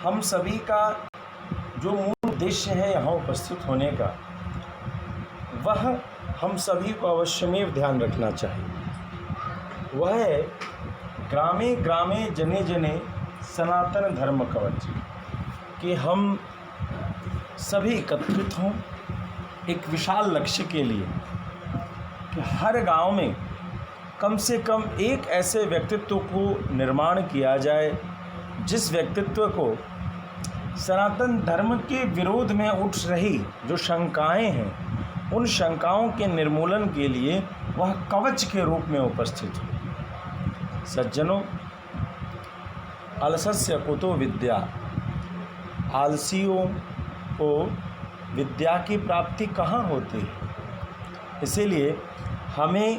हम सभी का जो मूल उद्देश्य है यहाँ उपस्थित होने का, वह हम सभी को अवश्यमेव ध्यान रखना चाहिए। वह है ग्रामे ग्रामे जने जने सनातन धर्म कवच, कि हम सभी एकत्रित हों एक विशाल लक्ष्य के लिए, कि हर गांव में कम से कम एक ऐसे व्यक्तित्व को निर्माण किया जाए जिस व्यक्तित्व को सनातन धर्म के विरोध में उठ रही जो शंकाएं हैं, उन शंकाओं के निर्मूलन के लिए वह कवच के रूप में उपस्थित हो। सज्जनों, अलसस्य कुतो विद्या, आलसियों को विद्या की प्राप्ति कहाँ होती है। इसीलिए हमें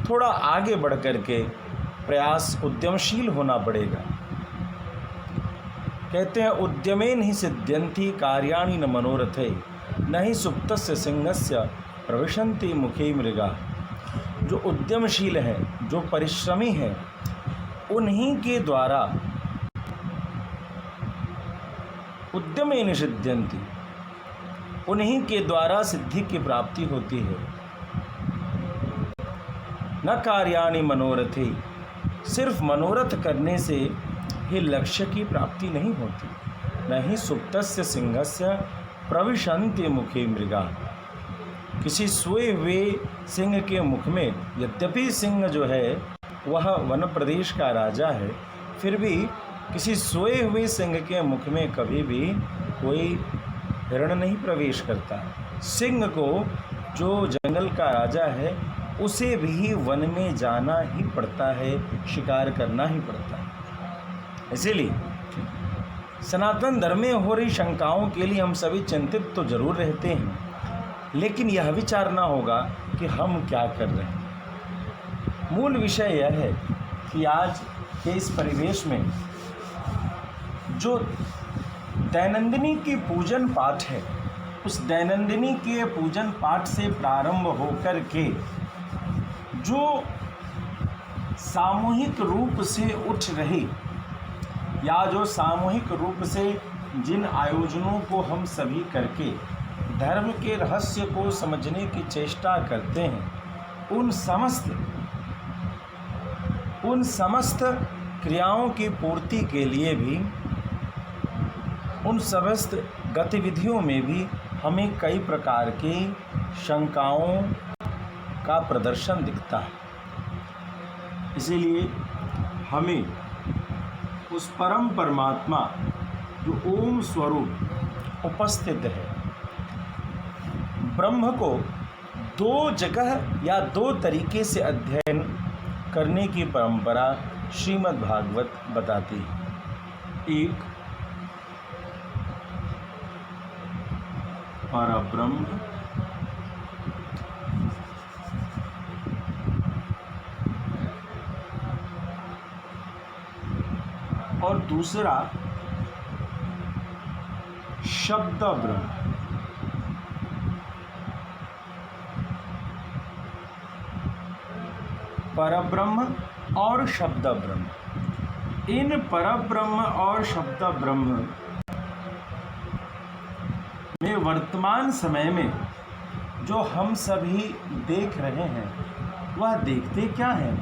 थोड़ा आगे बढ़ कर के प्रयास उद्यमशील होना पड़ेगा। कहते हैं उद्यमेन ही सिद्ध्यन्ति कार्याणि न मनोरथे, न ही सुप्तस्य सिंहस्य प्रविशन्ति मुखे मृगा। जो उद्यमशील हैं, जो परिश्रमी हैं, उन्हीं के द्वारा उद्यमेन सिद्ध्यन्ति, उन्हीं के द्वारा सिद्धि की प्राप्ति होती है। न कार्याणि मनोरथे, सिर्फ मनोरथ करने से ही लक्ष्य की प्राप्ति नहीं होती। न ही सुप्तस्य सिंहस्य प्रविशन्ति मुखे मृगा, किसी सोए हुए सिंह के मुख में, यद्यपि सिंह जो है वह वन प्रदेश का राजा है, फिर भी किसी सोए हुए सिंह के मुख में कभी भी कोई हिरण नहीं प्रवेश करता। सिंह को, जो जंगल का राजा है, उसे भी वन में जाना ही पड़ता है, शिकार करना ही पड़ता है। इसीलिए सनातन धर्म में हो रही शंकाओं के लिए हम सभी चिंतित तो जरूर रहते हैं, लेकिन यह विचारना होगा कि हम क्या कर रहे हैं। मूल विषय यह है कि आज के इस परिवेश में जो दैनंदिनी की पूजन पाठ है, उस दैनंदिनी के पूजन पाठ से प्रारंभ होकर के जो सामूहिक रूप से उठ रही, या जो सामूहिक रूप से जिन आयोजनों को हम सभी करके धर्म के रहस्य को समझने की चेष्टा करते हैं, उन समस्त क्रियाओं की पूर्ति के लिए भी, उन समस्त गतिविधियों में भी हमें कई प्रकार की शंकाओं का प्रदर्शन दिखता है। इसीलिए हमें उस परम परमात्मा जो ओम स्वरूप उपस्थित है, ब्रह्म को दो जगह या दो तरीके से अध्ययन करने की परंपरा श्रीमद् भागवत बताती है। एक परब्रह्म, और दूसरा शब्द ब्रह्म। परब्रह्म और शब्द ब्रह्म, इन परब्रह्म और शब्द ब्रह्म में वर्तमान समय में जो हम सभी देख रहे हैं, वह देखते क्या है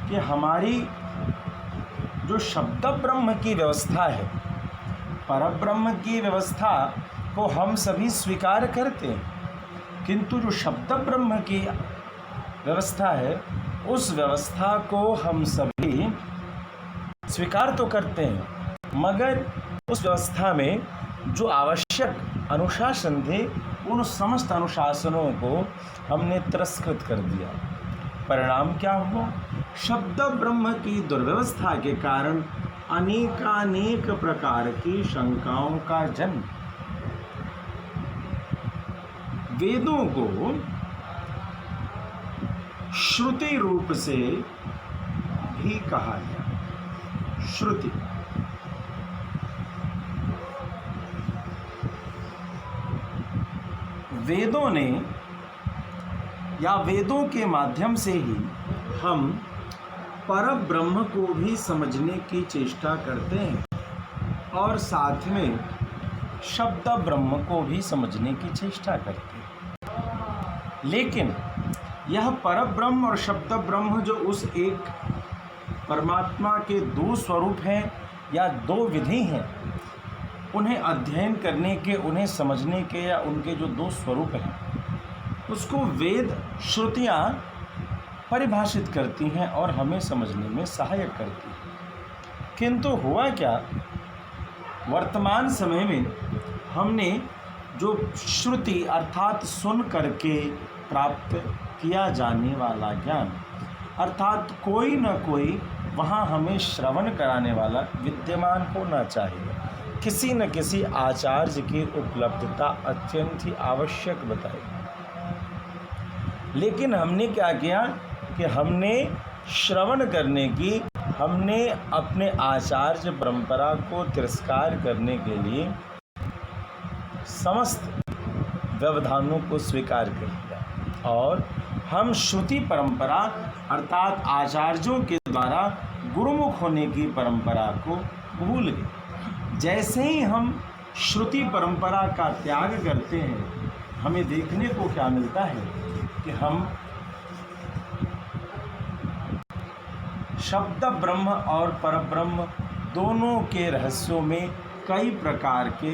कि हमारी जो शब्द ब्रह्म की व्यवस्था है, परब्रह्म की व्यवस्था को हम सभी स्वीकार करते हैं, किंतु जो शब्द ब्रह्म की व्यवस्था है, उस व्यवस्था को हम सभी स्वीकार तो करते हैं, मगर उस व्यवस्था में जो आवश्यक अनुशासन थे, उन समस्त अनुशासनों को हमने तिरस्कृत कर दिया। परिणाम क्या हुआ? शब्द ब्रह्म की दुर्व्यवस्था के कारण अनेकानेक प्रकार की शंकाओं का जन्म। वेदों को श्रुति रूप से भी कहा गया। श्रुति वेदों ने, या वेदों के माध्यम से ही हम परब्रह्म को भी समझने की चेष्टा करते हैं, और साथ में शब्द ब्रह्म को भी समझने की चेष्टा करते हैं। लेकिन यह परब्रह्म और शब्द ब्रह्म जो उस एक परमात्मा के दो स्वरूप हैं या दो विधि हैं, उन्हें अध्ययन करने के, उन्हें समझने के, या उनके जो दो स्वरूप हैं उसको वेद श्रुतियाँ परिभाषित करती हैं और हमें समझने में सहायक करती हैं। किंतु हुआ क्या, वर्तमान समय में हमने जो श्रुति अर्थात सुन करके प्राप्त किया जाने वाला ज्ञान, अर्थात कोई न कोई वहाँ हमें श्रवण कराने वाला विद्यमान होना चाहिए। किसी न किसी आचार्य की उपलब्धता अत्यंत ही आवश्यक बताई। लेकिन हमने क्या किया कि हमने श्रवण करने की, हमने अपने आचार्य परंपरा को तिरस्कार करने के लिए समस्त व्यवधानों को स्वीकार कर लिया और हम श्रुति परंपरा अर्थात आचार्यों के द्वारा गुरुमुख होने की परंपरा को भूल गए। जैसे ही हम श्रुति परंपरा का त्याग करते हैं, हमें देखने को क्या मिलता है कि हम शब्द ब्रह्म और परब्रह्म दोनों के रहस्यों में कई प्रकार के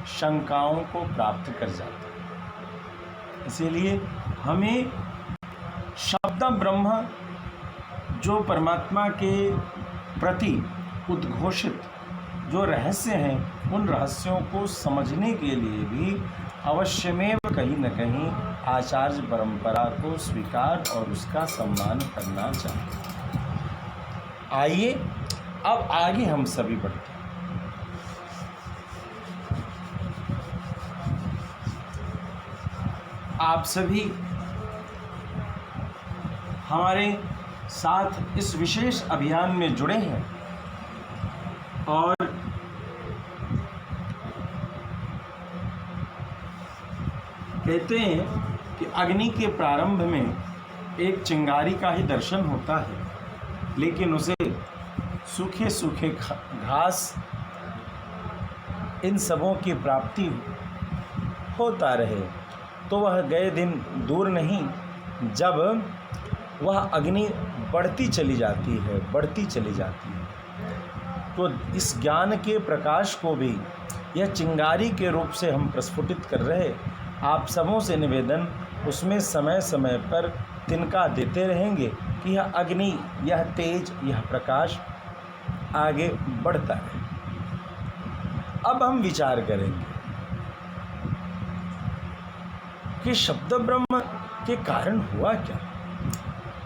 शंकाओं को प्राप्त कर जाते हैं। इसीलिए हमें शब्द ब्रह्म जो परमात्मा के प्रति उद्घोषित जो रहस्य हैं, उन रहस्यों को समझने के लिए भी अवश्यमेव कहीं न कहीं आचार्य परंपरा को स्वीकार और उसका सम्मान करना चाहिए। आइए अब आगे हम सभी बढ़ते हैं। आप सभी हमारे साथ इस विशेष अभियान में जुड़े हैं और कहते हैं कि अग्नि के प्रारंभ में एक चिंगारी का ही दर्शन होता है, लेकिन उसे सूखे सूखे घास इन सबों की प्राप्ति होता रहे तो वह गए दिन दूर नहीं, जब वह अग्नि बढ़ती चली जाती है, बढ़ती चली जाती है। तो इस ज्ञान के प्रकाश को भी यह चिंगारी के रूप से हम प्रस्फुटित कर रहे। आप सबों से निवेदन, उसमें समय समय पर तिनका देते रहेंगे कि यह अग्नि, यह तेज, यह प्रकाश आगे बढ़ता है। अब हम विचार करेंगे कि शब्द ब्रह्म के कारण हुआ क्या,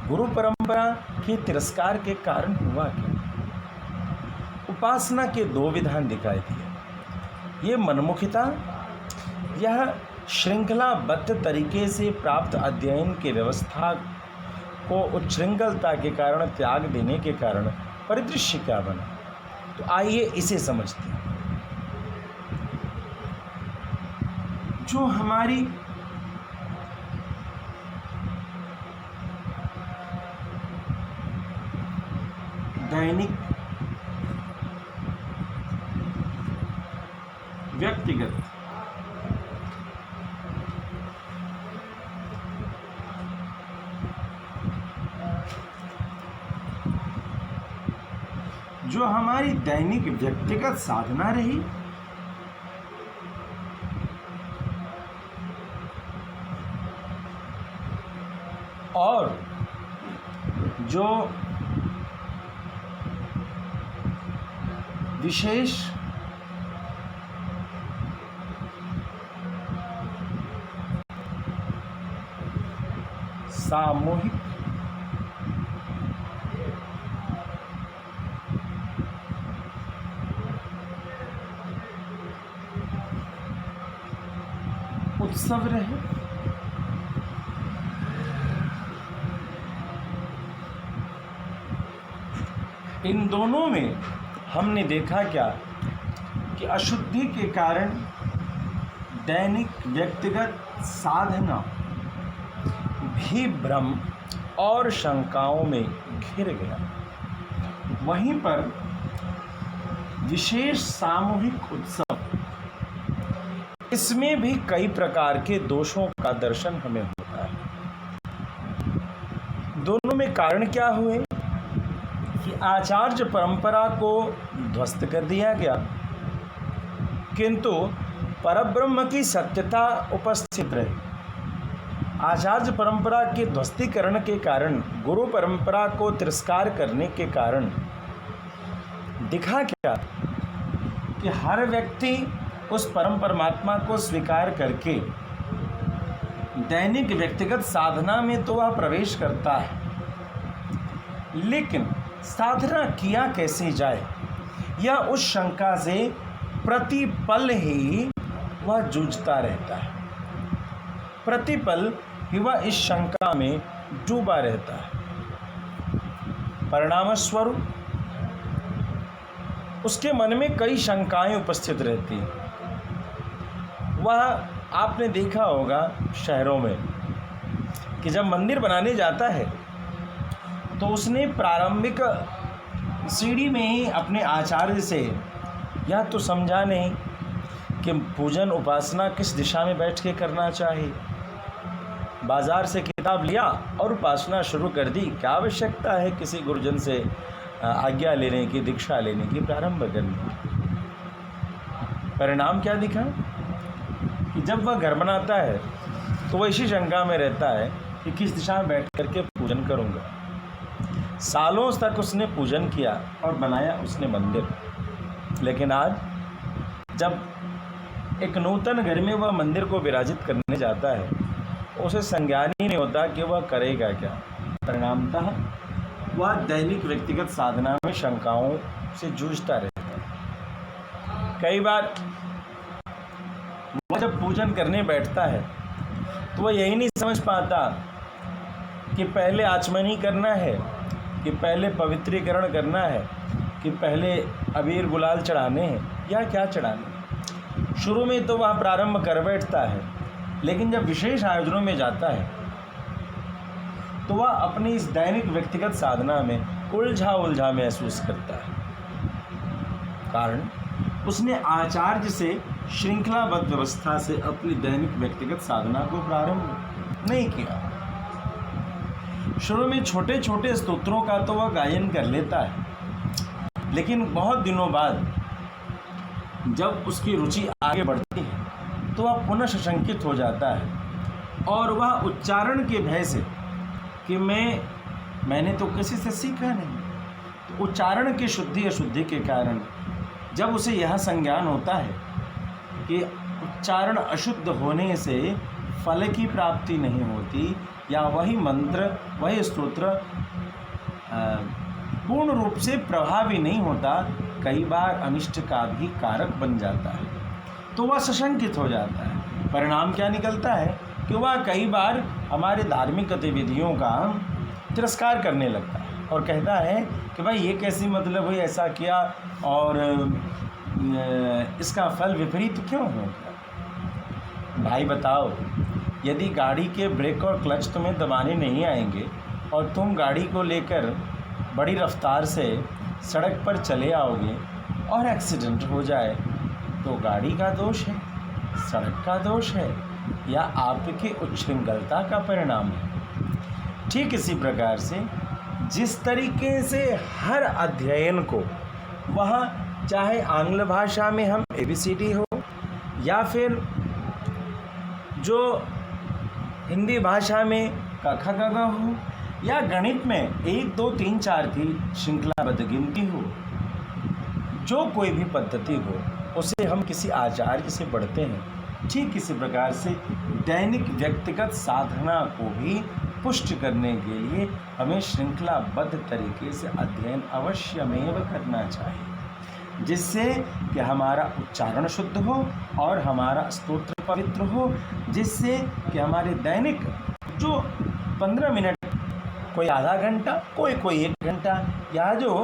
गुरु परंपरा के तिरस्कार के कारण हुआ क्या। उपासना के दो विधान दिखाई दिए। ये मनमुखिता, यह श्रृंखलाबद्ध तरीके से प्राप्त अध्ययन की व्यवस्था को उच्छृंखलता के कारण त्याग देने के कारण परिदृश्य क्या बना। तो आइए इसे समझते हैं। जो हमारी दैनिक व्यक्तिगत जो हमारी दैनिक व्यक्तिगत साधना रही, और जो विशेष सामूहिक उत्सव रहे, इन दोनों में हमने देखा क्या कि अशुद्धि के कारण दैनिक व्यक्तिगत साधना भी भ्रम और शंकाओं में घिर गया। वहीं पर विशेष सामूहिक उत्सव, इसमें भी कई प्रकार के दोषों का दर्शन हमें होता है। दोनों में कारण क्या हुए कि आचार्य परंपरा को ध्वस्त कर दिया गया, किंतु परब्रह्म की सत्यता उपस्थित रही। आचार्य परंपरा के ध्वस्तीकरण के कारण, गुरु परंपरा को तिरस्कार करने के कारण दिखा क्या कि हर व्यक्ति उस परम परमात्मा को स्वीकार करके दैनिक व्यक्तिगत साधना में तो वह प्रवेश करता है, लेकिन साधना किया कैसे जाए, यह उस शंका से प्रतिपल ही वह जूझता रहता है। प्रतिपल ही वह इस शंका में डूबा रहता है। परिणाम स्वरूप उसके मन में कई शंकाएं उपस्थित रहती हैं। वह आपने देखा होगा शहरों में कि जब मंदिर बनाने जाता है तो उसने प्रारंभिक सीढ़ी में ही अपने आचार्य से यह तो समझा नहीं कि पूजन उपासना किस दिशा में बैठ के करना चाहिए। बाजार से किताब लिया और उपासना शुरू कर दी। क्या आवश्यकता है किसी गुरुजन से आज्ञा लेने की, दीक्षा लेने की, प्रारंभ करने की। परिणाम क्या दिखा कि जब वह घर बनाता है तो वह इसी शंका में रहता है कि किस दिशा में बैठ करके पूजन करूँगा। सालों तक उसने पूजन किया और बनाया उसने मंदिर, लेकिन आज जब एक नूतन घर में वह मंदिर को विराजित करने जाता है, उसे संज्ञान ही नहीं होता कि वह करेगा क्या। परिणामतः वह दैनिक व्यक्तिगत साधना में शंकाओं से जूझता रहता है। कई बार वह जब पूजन करने बैठता है तो वह यही नहीं समझ पाता कि पहले आचमनी करना है, कि पहले पवित्रीकरण करना है, कि पहले अबीर गुलाल चढ़ाने हैं या क्या चढ़ाने। शुरू में तो वह प्रारंभ कर बैठता है, लेकिन जब विशेष आयोजनों में जाता है तो वह अपनी इस दैनिक व्यक्तिगत साधना में उलझा महसूस करता है। कारण उसने आचार्य से श्रृंखलाबद्ध व्यवस्था से अपनी दैनिक व्यक्तिगत साधना को प्रारंभ नहीं किया। शुरू में छोटे छोटे स्तोत्रों का तो वह गायन कर लेता है, लेकिन बहुत दिनों बाद जब उसकी रुचि आगे बढ़ती है तो वह पुनः सशंकित हो जाता है और वह उच्चारण के भय से कि मैंने तो किसी से सीखा नहीं, तो उच्चारण की शुद्धि अशुद्धि के कारण जब उसे यह संज्ञान होता है कि उच्चारण अशुद्ध होने से फल की प्राप्ति नहीं होती या वही मंत्र, वही स्तोत्र पूर्ण रूप से प्रभावी नहीं होता, कई बार अनिष्ट का भी कारक बन जाता है, तो वह सशंकित हो जाता है। परिणाम क्या निकलता है कि वह कई बार हमारे धार्मिक गतिविधियों का तिरस्कार करने लगता है और कहता है कि भाई ये कैसी मतलब हुई, ऐसा किया और इसका फल विपरीत क्यों हो गया। भाई बताओ, यदि गाड़ी के ब्रेक और क्लच तुम्हें दबाने नहीं आएंगे और तुम गाड़ी को लेकर बड़ी रफ्तार से सड़क पर चले आओगे और एक्सीडेंट हो जाए तो गाड़ी का दोष है, सड़क का दोष है या आपकी उच्छृंखलता का परिणाम है। ठीक इसी प्रकार से जिस तरीके से हर अध्ययन को वह चाहे आंग्ल भाषा में हम ABCD हो या फिर जो हिंदी भाषा में क ख ग घ हो या गणित में 1 2 3 4 की श्रृंखलाबद्ध गिनती हो, जो कोई भी पद्धति हो उसे हम किसी आचार्य से पढ़ते हैं। ठीक इसी प्रकार से दैनिक व्यक्तिगत साधना को भी पुष्ट करने के लिए हमें श्रृंखलाबद्ध तरीके से अध्ययन अवश्यमेव करना चाहिए, जिससे कि हमारा उच्चारण शुद्ध हो और हमारा स्तोत्र पवित्र हो, जिससे कि हमारे दैनिक जो 15 मिनट, कोई आधा घंटा, कोई 1 घंटा या जो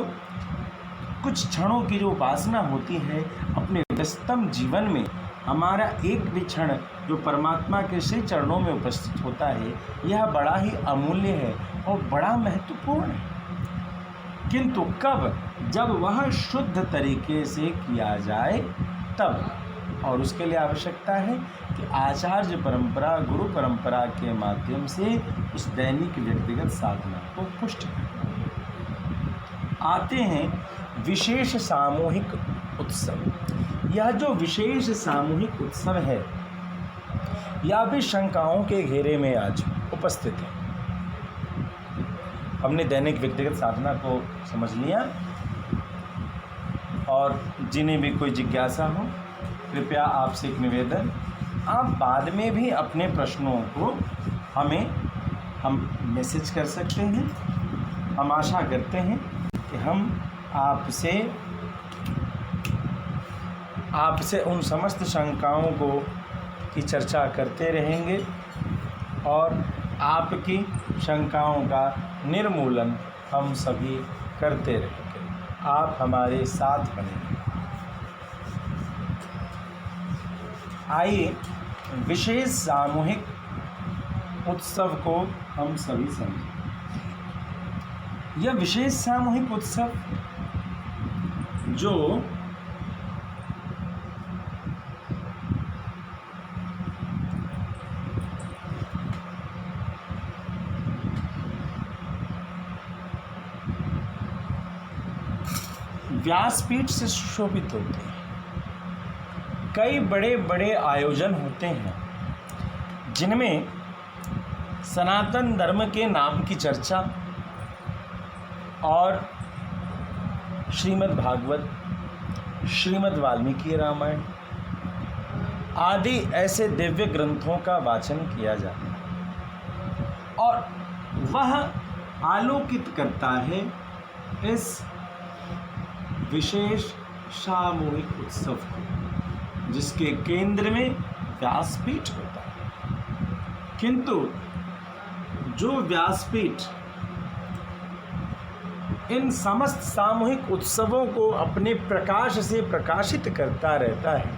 कुछ क्षणों की जो उपासना होती है, अपने व्यस्तम जीवन में हमारा एक भी क्षण जो परमात्मा के श्री चरणों में उपस्थित होता है, यह बड़ा ही अमूल्य है और बड़ा महत्वपूर्ण है। किंतु कब? जब वह शुद्ध तरीके से किया जाए तब। और उसके लिए आवश्यकता है कि आचार्य परंपरा, गुरु परंपरा के माध्यम से उस दैनिक व्यक्तिगत साधना को पुष्ट करना। आते हैं विशेष सामूहिक उत्सव। यह जो विशेष सामूहिक उत्सव है, यह भी शंकाओं के घेरे में आज उपस्थित है। हमने दैनिक व्यक्तिगत साधना को समझ लिया, और जिन्हें भी कोई जिज्ञासा हो, कृपया आपसे एक निवेदन, आप बाद में भी अपने प्रश्नों को हम मैसेज कर सकते हैं। हम आशा करते हैं कि हम आपसे उन समस्त शंकाओं की चर्चा करते रहेंगे और आपकी शंकाओं का निर्मूलन हम सभी करते रहेंगे। आप हमारे साथ बने। आइए विशेष सामूहिक उत्सव को हम सभी समझें। यह विशेष सामूहिक उत्सव जो व्यासपीठ से सुशोभित होते हैं। कई बड़े बड़े आयोजन होते हैं जिनमें सनातन धर्म के नाम की चर्चा और श्रीमद् भागवत, श्रीमद् वाल्मीकि रामायण आदि ऐसे दिव्य ग्रंथों का वाचन किया जाता है, और वह आलोकित करता है इस विशेष सामूहिक उत्सव को, जिसके केंद्र में व्यासपीठ होता है। किंतु जो व्यासपीठ इन समस्त सामूहिक उत्सवों को अपने प्रकाश से प्रकाशित करता रहता है,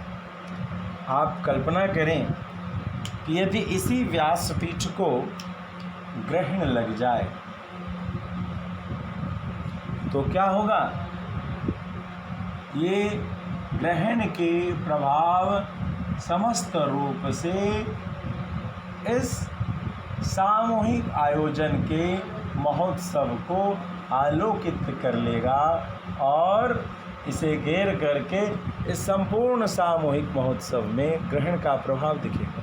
आप कल्पना करें कि यदि इसी व्यासपीठ को ग्रहण लग जाए तो क्या होगा? ये ग्रहण के प्रभाव समस्त रूप से इस सामूहिक आयोजन के महोत्सव को आलोकित कर लेगा और इसे घेर करके इस संपूर्ण सामूहिक महोत्सव में ग्रहण का प्रभाव दिखेगा।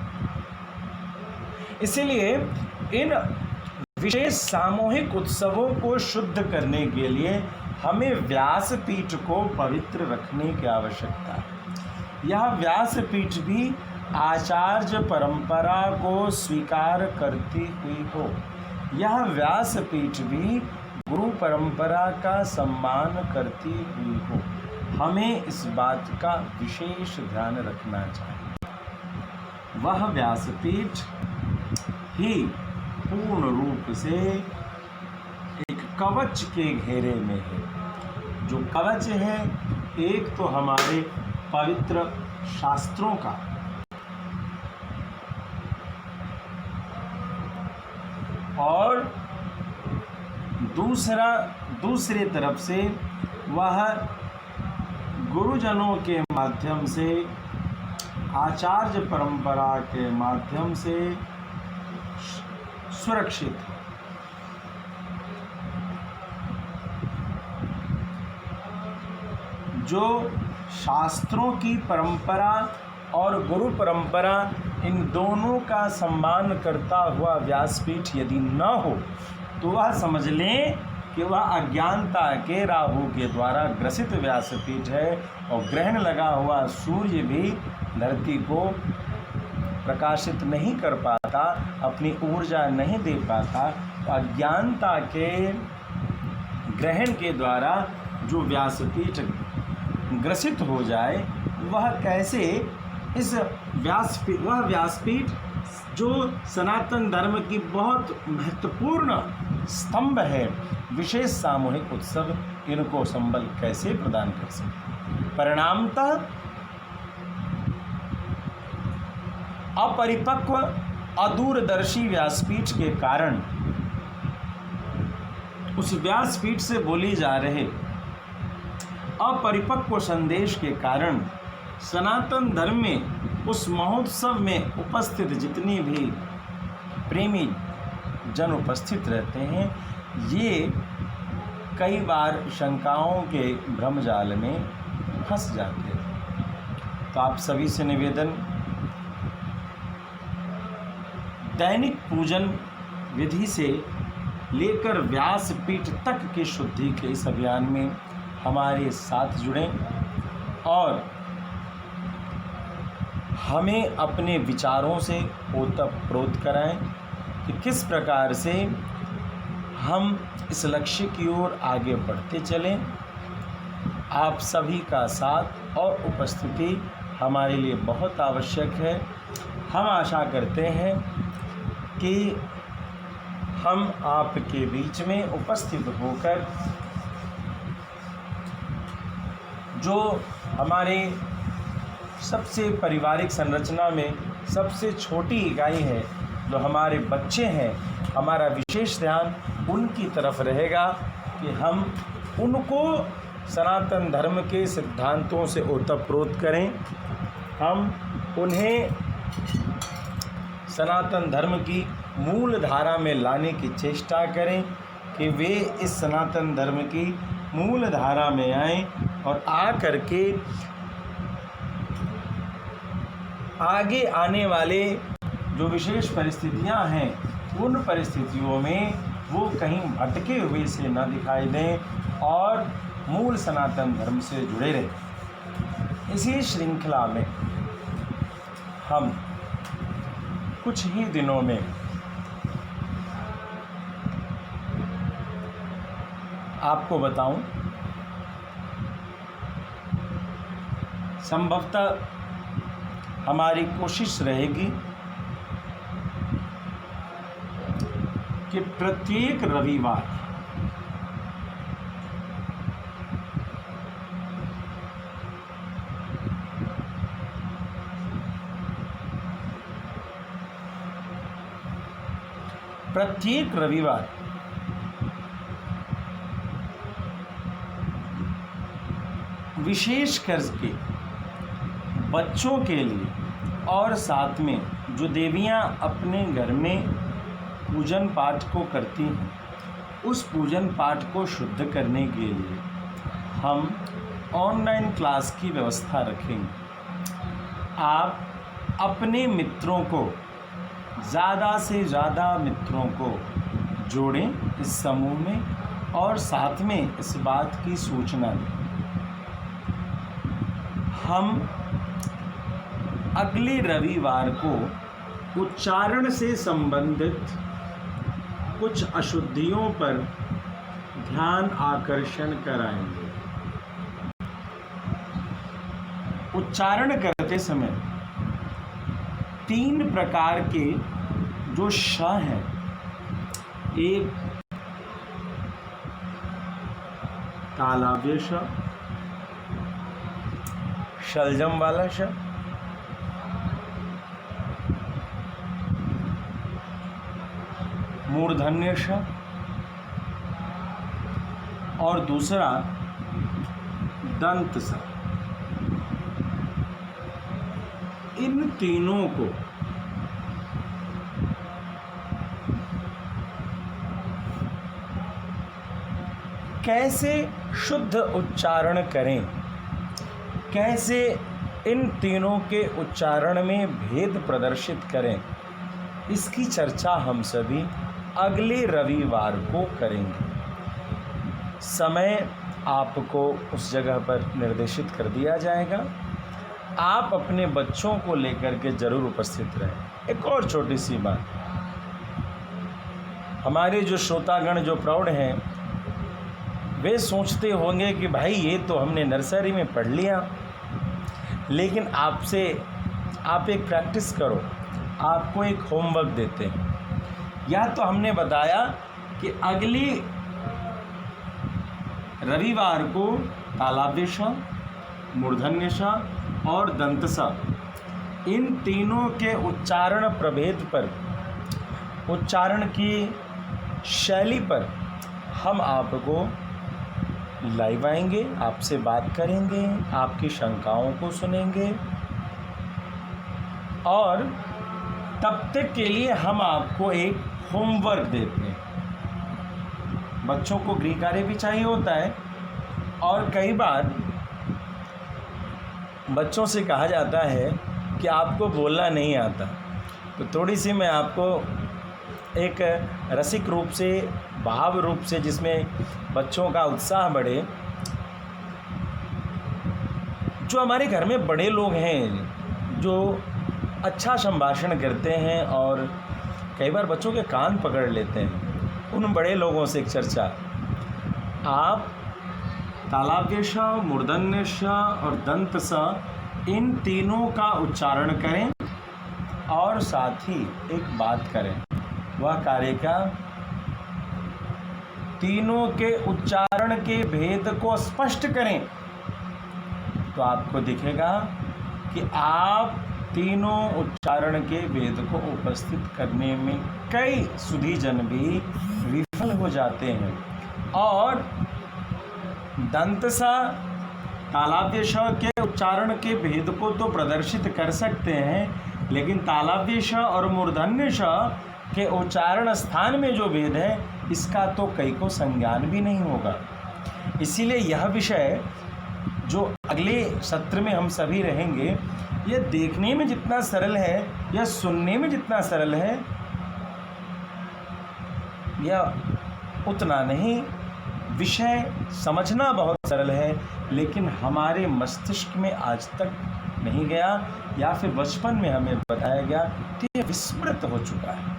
इसीलिए इन विशेष सामूहिक उत्सवों को शुद्ध करने के लिए हमें व्यासपीठ को पवित्र रखने की आवश्यकता है। यह व्यासपीठ भी आचार्य परंपरा को स्वीकार करती हुई हो, यह व्यासपीठ भी गुरु परंपरा का सम्मान करती हुई हो, हमें इस बात का विशेष ध्यान रखना चाहिए। वह व्यासपीठ ही पूर्ण रूप से एक कवच के घेरे में है। जो कवच है, एक तो हमारे पवित्र शास्त्रों का, और दूसरे तरफ से वह गुरुजनों के माध्यम से, आचार्य परंपरा के माध्यम से सुरक्षित है। जो शास्त्रों की परंपरा और गुरु परंपरा, इन दोनों का सम्मान करता हुआ व्यासपीठ यदि न हो तो वह समझ लें कि वह अज्ञानता के राहु के द्वारा ग्रसित व्यासपीठ है, और ग्रहण लगा हुआ सूर्य भी धरती को प्रकाशित नहीं कर पाता, अपनी ऊर्जा नहीं दे पाता। तो अज्ञानता के ग्रहण के द्वारा जो व्यासपीठ ग्रसित हो जाए, वह कैसे वह व्यासपीठ जो सनातन धर्म की बहुत महत्वपूर्ण स्तंभ है, विशेष सामूहिक उत्सव, इनको संबल कैसे प्रदान कर सकते? परिणामतः अपरिपक्व अदूरदर्शी व्यासपीठ के कारण उस व्यासपीठ से बोली जा रहे अपरिपक्व संदेश के कारण सनातन धर्म में उस महोत्सव में उपस्थित जितनी भी प्रेमी जन उपस्थित रहते हैं, ये कई बार शंकाओं के भ्रमजाल में फंस जाते हैं। तो आप सभी से निवेदन, दैनिक पूजन विधि से लेकर व्यासपीठ तक की शुद्धि के इस अभियान में हमारे साथ जुड़ें और हमें अपने विचारों से ओतप्रोत कराएं कि किस प्रकार से हम इस लक्ष्य की ओर आगे बढ़ते चलें। आप सभी का साथ और उपस्थिति हमारे लिए बहुत आवश्यक है। हम आशा करते हैं कि हम आपके बीच में उपस्थित होकर जो हमारे सबसे पारिवारिक संरचना में सबसे छोटी इकाई है, जो हमारे बच्चे हैं, हमारा विशेष ध्यान उनकी तरफ रहेगा कि हम उनको सनातन धर्म के सिद्धांतों से ओतप्रोत करें। हम उन्हें सनातन धर्म की मूल धारा में लाने की चेष्टा करें कि वे इस सनातन धर्म की मूल धारा में आएं और आ करके आगे आने वाले जो विशेष परिस्थितियां हैं, उन परिस्थितियों में वो कहीं भटके हुए से न दिखाई दें और मूल सनातन धर्म से जुड़े रहें। इसी श्रृंखला में हम कुछ ही दिनों में आपको बताऊं, संभवतः हमारी कोशिश रहेगी कि प्रत्येक रविवार विशेष करके बच्चों के लिए और साथ में जो देवियां अपने घर में पूजन पाठ को करती हैं, उस पूजन पाठ को शुद्ध करने के लिए हम ऑनलाइन क्लास की व्यवस्था रखेंगे। आप अपने मित्रों को, ज़्यादा से ज़्यादा मित्रों को जोड़ें इस समूह में और साथ में इस बात की सूचना दें। हम अगले रविवार को उच्चारण से संबंधित कुछ अशुद्धियों पर ध्यान आकर्षण कराएंगे। उच्चारण करते समय 3 प्रकार के जो श हैं, एक तालव्य श, शलजम वाला श, मूर्धन्य श और दूसरा दंत स। इन तीनों को कैसे शुद्ध उच्चारण करें, कैसे इन तीनों के उच्चारण में भेद प्रदर्शित करें, इसकी चर्चा हम सभी अगले रविवार को करेंगे। समय आपको उस जगह पर निर्देशित कर दिया जाएगा। आप अपने बच्चों को लेकर के जरूर उपस्थित रहें। एक और छोटी सी बात, हमारे जो श्रोतागण जो प्रौढ़ हैं, वे सोचते होंगे कि भाई ये तो हमने नर्सरी में पढ़ लिया, लेकिन आप एक प्रैक्टिस करो, आपको एक होमवर्क देते हैं। या तो हमने बताया कि अगली रविवार को तालव्य श, मूर्धन्य श और दंत स, इन तीनों के उच्चारण प्रभेद पर, उच्चारण की शैली पर हम आपको लाइव आएंगे, आपसे बात करेंगे, आपकी शंकाओं को सुनेंगे और तब तक के लिए हम आपको एक होमवर्क देते हैं। बच्चों को गृह कार्य भी चाहिए होता है और कई बार बच्चों से कहा जाता है कि आपको बोलना नहीं आता, तो थोड़ी सी मैं आपको एक रसिक रूप से, भाव रूप से, जिसमें बच्चों का उत्साह बढ़े, जो हमारे घर में बड़े लोग हैं जो अच्छा संभाषण करते हैं और कई बार बच्चों के कान पकड़ लेते हैं, उन बड़े लोगों से एक चर्चा। आप तालाव्य श, मूर्धन्य श और दंत स, इन तीनों का उच्चारण करें और साथ ही एक बात करें। वह कार्य का तीनों के उच्चारण के भेद को स्पष्ट करें, तो आपको दिखेगा कि आप तीनों उच्चारण के भेद को उपस्थित करने में कई सुधीजन भी विफल हो जाते हैं। और दंतसा तालाव्य श के उच्चारण के भेद को तो प्रदर्शित कर सकते हैं, लेकिन तालाव्य श और मूर्धन्य श के उच्चारण स्थान में जो भेद है, इसका तो कई को संज्ञान भी नहीं होगा। इसीलिए यह विषय जो अगले सत्र में हम सभी रहेंगे, यह देखने में जितना सरल है, यह सुनने में जितना सरल है, यह उतना नहीं। विषय समझना बहुत सरल है, लेकिन हमारे मस्तिष्क में आज तक नहीं गया, या फिर बचपन में हमें बताया गया तो यह विस्मृत हो चुका है।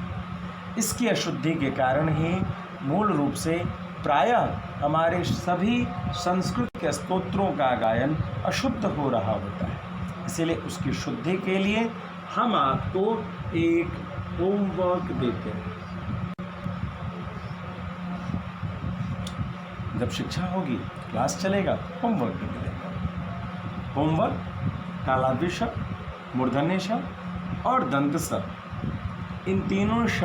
इसकी अशुद्धि के कारण ही मूल रूप से प्रायः हमारे सभी संस्कृत के स्तोत्रों का गायन अशुद्ध हो रहा होता है। इसीलिए उसकी शुद्धि के लिए हम आपको एक होमवर्क देते हैं। जब शिक्षा होगी, क्लास चलेगा, होमवर्क भी मिलेगा। होमवर्क तालाव्य श, मूर्धन्य श और दंत स, इन तीनों श,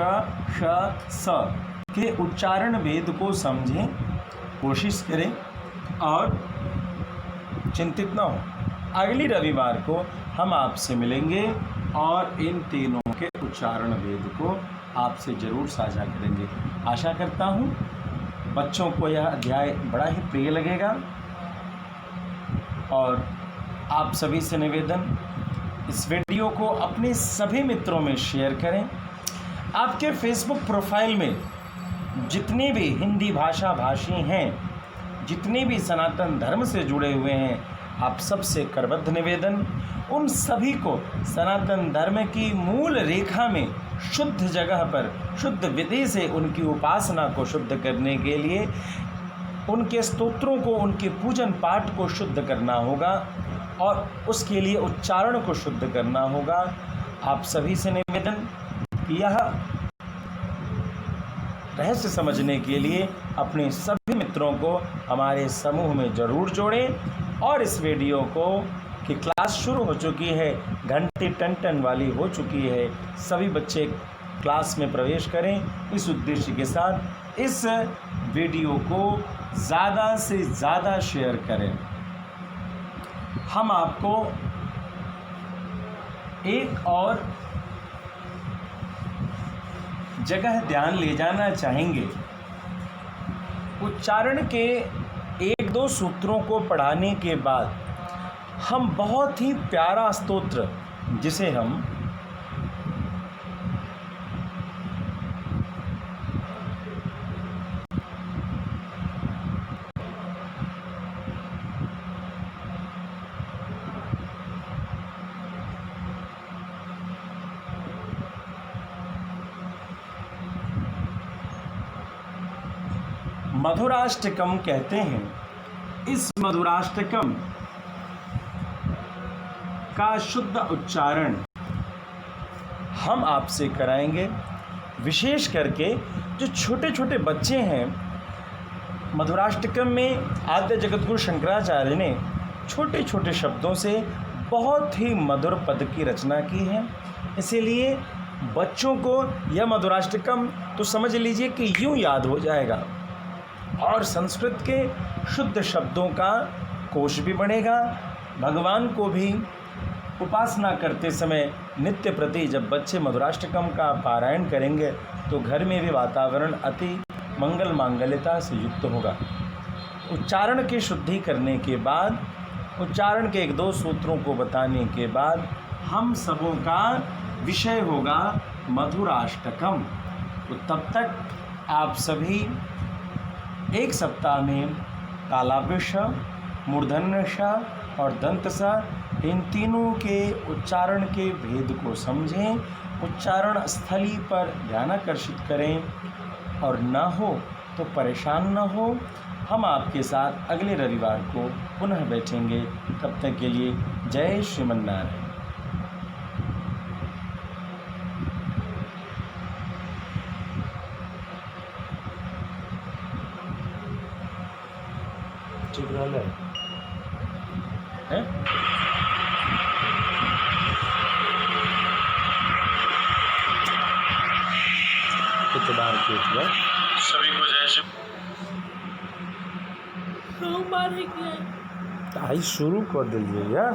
श, स के उच्चारण भेद को समझें, कोशिश करें और चिंतित न हो। अगली रविवार को हम आपसे मिलेंगे और इन तीनों के उच्चारण भेद को आपसे ज़रूर साझा करेंगे। आशा करता हूँ बच्चों को यह अध्याय बड़ा ही प्रिय लगेगा। और आप सभी से निवेदन, इस वीडियो को अपने सभी मित्रों में शेयर करें। आपके फेसबुक प्रोफाइल में जितने भी हिंदी भाषा भाषी हैं, जितने भी सनातन धर्म से जुड़े हुए हैं, आप सबसे करबद्ध निवेदन, उन सभी को सनातन धर्म की मूल रेखा में शुद्ध जगह पर शुद्ध विधि से उनकी उपासना को शुद्ध करने के लिए उनके स्तोत्रों को, उनके पूजन पाठ को शुद्ध करना होगा और उसके लिए उच्चारण को शुद्ध करना होगा। आप सभी से निवेदन, यह रहस्य समझने के लिए अपने सभी मित्रों को हमारे समूह में ज़रूर जोड़ें और इस वीडियो को कि क्लास शुरू हो चुकी है, घंटी टन टन वाली हो चुकी है, सभी बच्चे क्लास में प्रवेश करें। इस उद्देश्य के साथ इस वीडियो को ज़्यादा से ज़्यादा शेयर करें। हम आपको एक और जगह ध्यान ले जाना चाहेंगे। उच्चारण के एक दो सूत्रों को पढ़ाने के बाद हम बहुत ही प्यारा स्तोत्र, जिसे हम मधुराष्टकम कहते हैं। इस मधुराष्टकम का शुद्ध उच्चारण हम आपसे कराएंगे। विशेष करके जो छोटे छोटे बच्चे हैं, मधुराष्टकम में आद्य जगतगुरु शंकराचार्य ने छोटे छोटे शब्दों से बहुत ही मधुर पद की रचना की है। इसीलिए बच्चों को यह मधुराष्टकम तो समझ लीजिए कि यूँ याद हो जाएगा। और संस्कृत के शुद्ध शब्दों का कोश भी बढ़ेगा। भगवान को भी उपासना करते समय नित्य प्रति जब बच्चे मधुराष्टकम का पारायण करेंगे तो घर में भी वातावरण अति मंगल मांगल्यता से युक्त होगा। उच्चारण की शुद्धि करने के बाद, उच्चारण के 1-2 सूत्रों को बताने के बाद हम सबों का विषय होगा मधुराष्टकम। तो तब तक आप सभी 1 सप्ताह में तालाब्य श, मूर्धन्य श और दंत स, इन तीनों के उच्चारण के भेद को समझें, उच्चारण स्थली पर ध्यान आकर्षित करें और न हो तो परेशान न हो। हम आपके साथ अगले रविवार को पुनः बैठेंगे। तब तक के लिए जय श्रीमन्नारायण। ठीक है? इतबार के सभी को जय श्री। आई शुरू कर दीजिए यार।